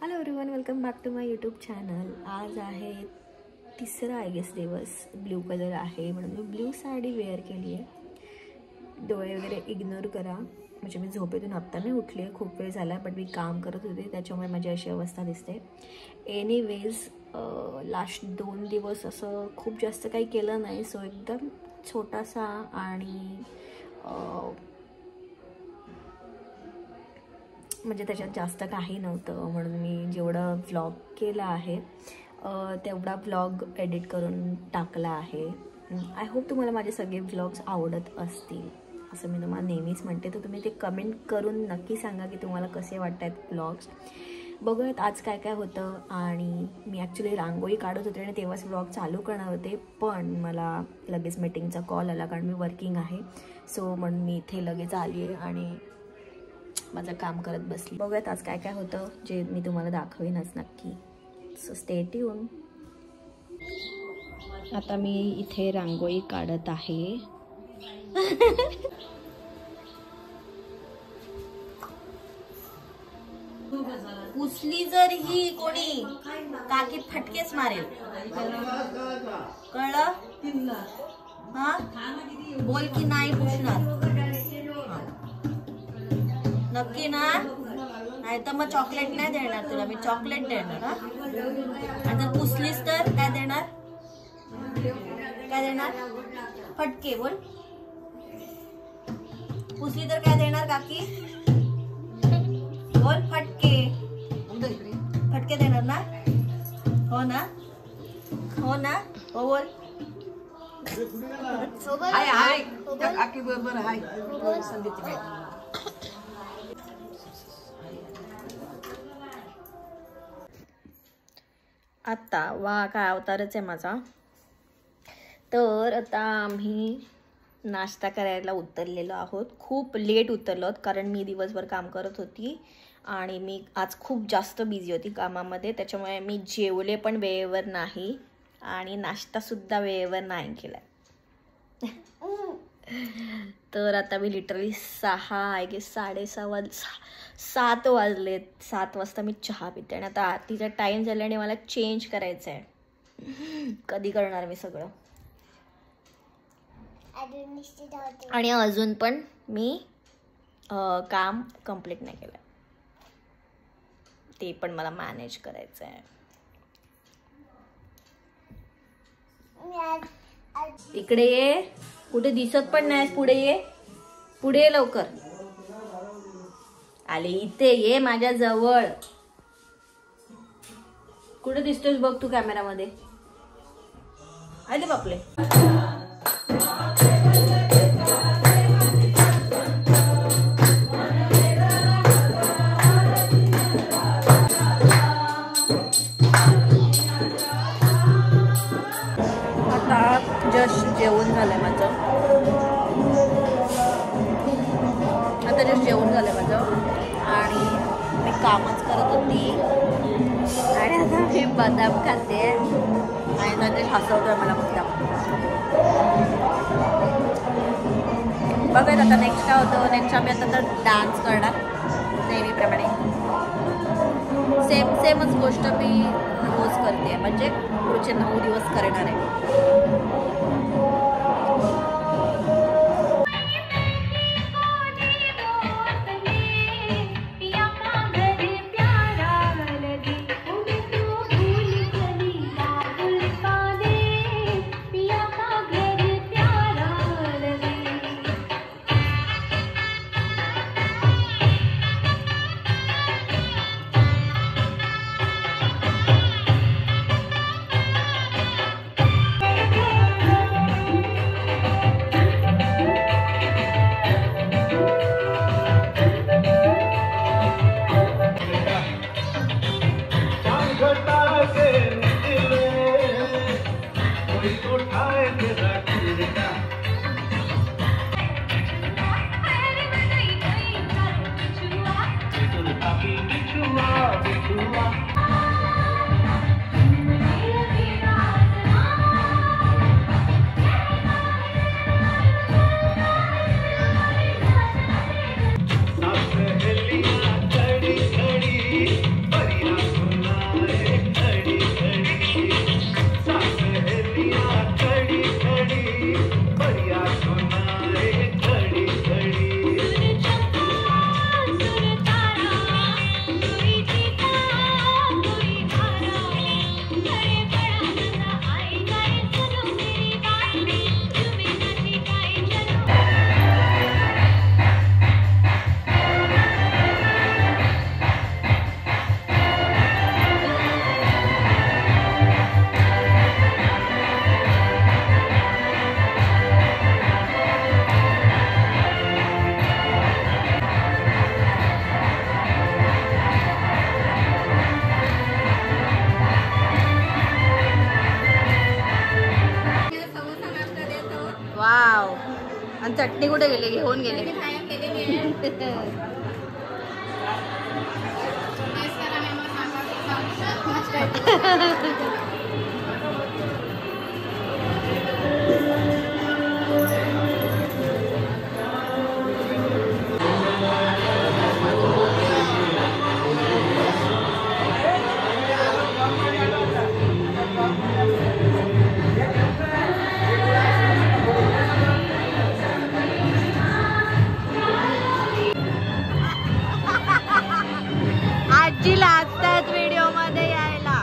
Hello everyone, welcome back to my YouTube channel. आज आहे तिसरा आय गेस दिवस. ब्ल्यू कलर आहे म्हणून मी ब्ल्यू साडी वेअर केली आहे. डोळे वगैरे इग्नोर करा, म्हणजे मी झोपेतून आत्ता नाही उठली आहे, खूप वेळ झाला, बट मी काम करत होते त्याच्यामुळे माझी अशी अवस्था दिसते. एनिवेज लास्ट 2 दिवस असं खूप जास्त काही केलं नाही, सो एकदम छोटासा आणि म्हणजे त्याच्यात जास्त काही नव्हतं, म्हणून मी जेवढं व्लॉग केला आहे तेवढा व्लॉग एडिट करून टाकला आहे. आय होप तुम्हाला माझे सगळे व्लॉग्स आवडत असतील, असं मी तुम्हाला नेहमीच म्हणते. तर तुम्ही ते कमेंट करून नक्की सांगा की तुम्हाला कसे वाटत आहेत व्लॉग्स. बघूयात आज काय काय होतं. आणि मी ॲक्च्युली रांगोळी काढत होते आणि तेव्हाच व्लॉग चालू करणार होते, पण मला लगेच मीटिंगचा कॉल आला, कारण मी वर्किंग आहे. सो म्हणून मी इथे लगेच आली आहे आणि माझं काम करत बसली. बघूयात आज काय काय होतं, जे मी तुम्हाला दाखवेनच नक्की. So stay tune. आता मी इथे रांगोळी काढत आहे. पुसली जर ही कोणी काकी फटकेच मारेल, कळलं? हा, बोल की नाही पुसणार नक्की ना, नाही तर मग चॉकलेट नाही देणार तुला. मी चॉकलेट देणार. हा, आणि जर पुसलीस तर काय देणार? काय देणार? फटके. बोल, पुसली तर काय देणार काकी? बोल, फटके. फटके देणार ना? हो ना? हो ना? हो बोल. हाय हाय काकी बरोबर हाय संदीपची. आता वा काय अवतारच आहे माझा. तर आता आम्ही नाश्ता करायला उतरलेलो आहोत. खूप लेट उतरलो आहोत, कारण मी दिवसभर काम करत होती आणि मी आज खूप जास्त बिझी होती कामामध्ये, त्याच्यामुळे मी जेवले पण वेळेवर नाही आणि नाश्तासुद्धा वेळेवर नाही केला. तर आता मी लिटरली 7 वाजलेत. 7 वाजता मी चहा पिते आणि आता आरतीचा टाईम झाला आणि मला चेंज करायचं आहे. कधी करणार मी सगळं, आणि अजून पण मी काम कंप्लीट नाही केलं, ते पण मला मॅनेज करायचं आहे. इकडे ये, कुठे दिसत पण नाही, पुढे ये, पुढे ये लवकर. आले, इथे ये माझ्या जवळ. कुठे दिसतोस बघ तू कॅमेरामध्ये. आले बापले. आता जस्ट जेवण झालंय माझं. आणि मी कामच करत होती आणि आता मी बदाम खाते आणि त्याचे हसवतोय मला मुद्दाम. बघायचं आता नेक्स्ट काय होतं. नेक्स्ट आम्ही आता तर डान्स करणार नेहमीप्रमाणे. सेमच गोष्ट मी रोज करते, म्हणजे पुढचे 9 दिवस करणार आहे. आणि चटणी कुठे गेली? घेऊन गेले. आजी लाजतात व्हिडिओ मध्ये यायला.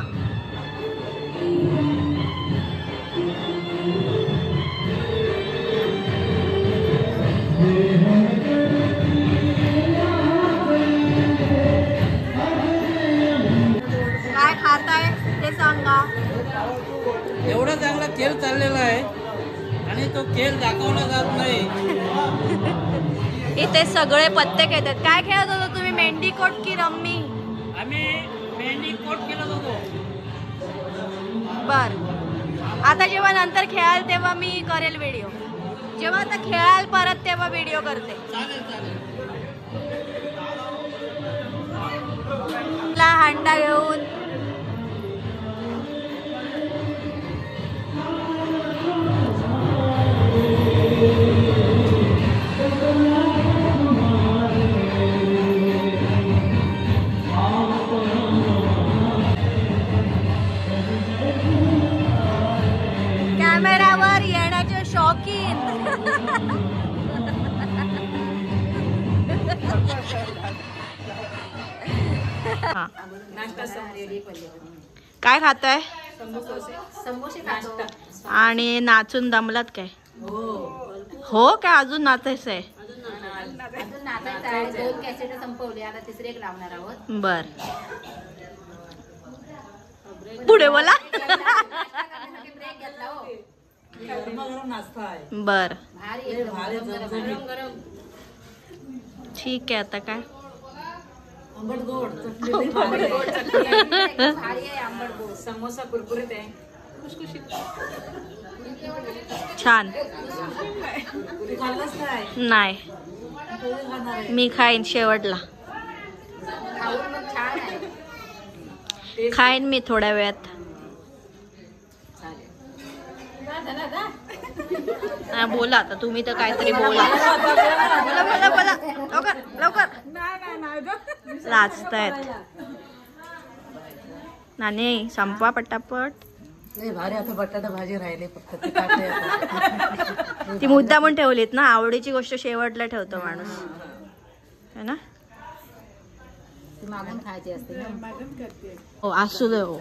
काय खाताय ते सांगा. एवढा चांगला खेळ चाललेला आहे आणि तो खेळ दाखवला जात नाही. इथे सगळे पत्ते खेळतात. काय खेळत होतो तुम्ही? मेंढीकोट की रम्मी? आम्ही मेंढी कोट खेळत होतो. बर, आता जेव्हा नंतर खेळाल तेव्हा मी करेल व्हिडिओ. जेव्हा आता खेळाल परत तेव्हा व्हिडिओ करते. चालेल चालेल. हांडा घेऊन कॅमेरावर येण्याचे शौकीन. काय खाताय? समोसे खातो. आणि नाचून दमलात काय? हो काय? अजून नाचायचं आहे? अजून नाचायचं आहे. 2 कॅसेट संपवले, आता तिसरी एक लावणार आहोत. बर, पुढे बोला. ब्रेक घेतला हो. गरमागरम नाश्ता आहे. बर, भारी एकदम गरम गरम. ठीक आहे. आता काय? आंबट गोड चटणी. भारी आहे आंबट गोड. समोसा कुरकुरीत आहे. छान. तू खाल्लंच नाही? नाही, तू खाणार आहे. मी खाईन शेवटला. खाऊन मग छान आहे. खाईन मी थोड्या वेळात. हा, बोला आता तुम्ही तर काहीतरी बोला. बोला बोला बोला, लवकर लवकर. लाजतायत. नानी संपवा पटापट. नाही भारी. आता बटाटा भाजी राहिली फक्त ती टाकते आता. ती मुद्दा म्हणून ठेवलीत ना. आवडीची गोष्ट शेवटला ठेवतो माणूस, है ना? ती मागून खायची असते ना. हो, असू दे. हो,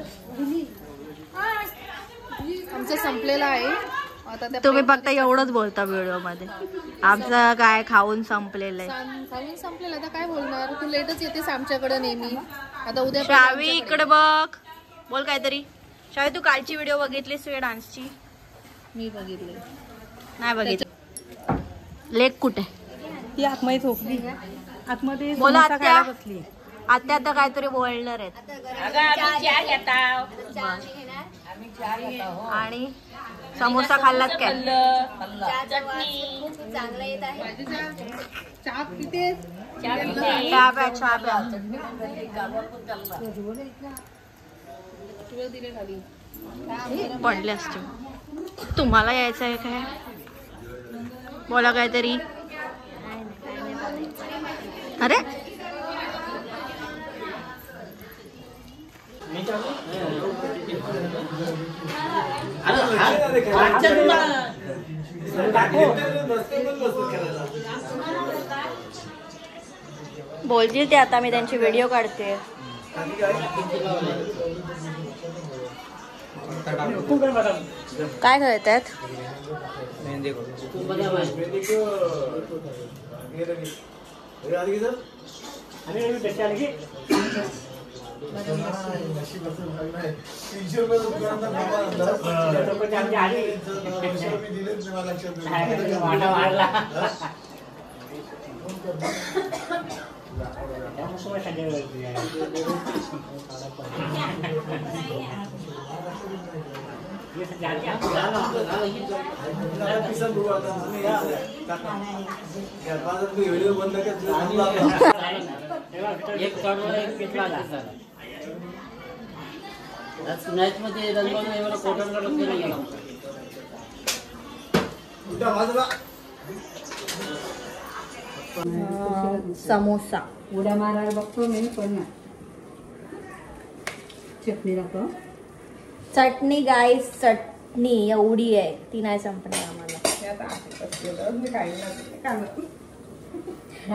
आमचं संपलेलं आहे आता. तुम्ही फक्त एवढंच बोलता व्हिडिओ मध्ये. आमचं काय खाऊन संपलेलं आहे. खाऊन संपलेलं. आता काय बोलणार? तू लेटच येतेस आमच्याकडे नेहमी. आता उद्या शावी इकडे बघ, बोल काहीतरी. शावी, तू कालची व्हिडिओ बघितलीस वे डान्सची? मी बघितले. नाही बघितली. लेक कुठे? ती आतमध्ये झोपली. आतमध्ये बोला समोसा आत्या. खायला बसली. आत्या आता काहीतरी बोलणार आहेत. आणि समोसा खाल्लात काय? चांगलं येत आहे. चहा पिते. चहा प्या, चहा प्या. पडले असते. तुम्हाला यायचं आहे काय? बोला काहीतरी. अरे बोलतील ते आता. मी त्यांची व्हिडिओ काढते. काय करत आहेत? व्हिडिओ बंद एक काढून एक पिठला मॅच मध्ये रंगवलं एवढं कोटनला लक्ष नाही गेला. समोसा उड्या मारायला बघतो मी पण चटणी दाखव. चटणी गाईस, चटणी एवढी आहे ती नाही संपणार आम्हाला.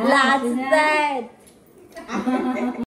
लाजतायत.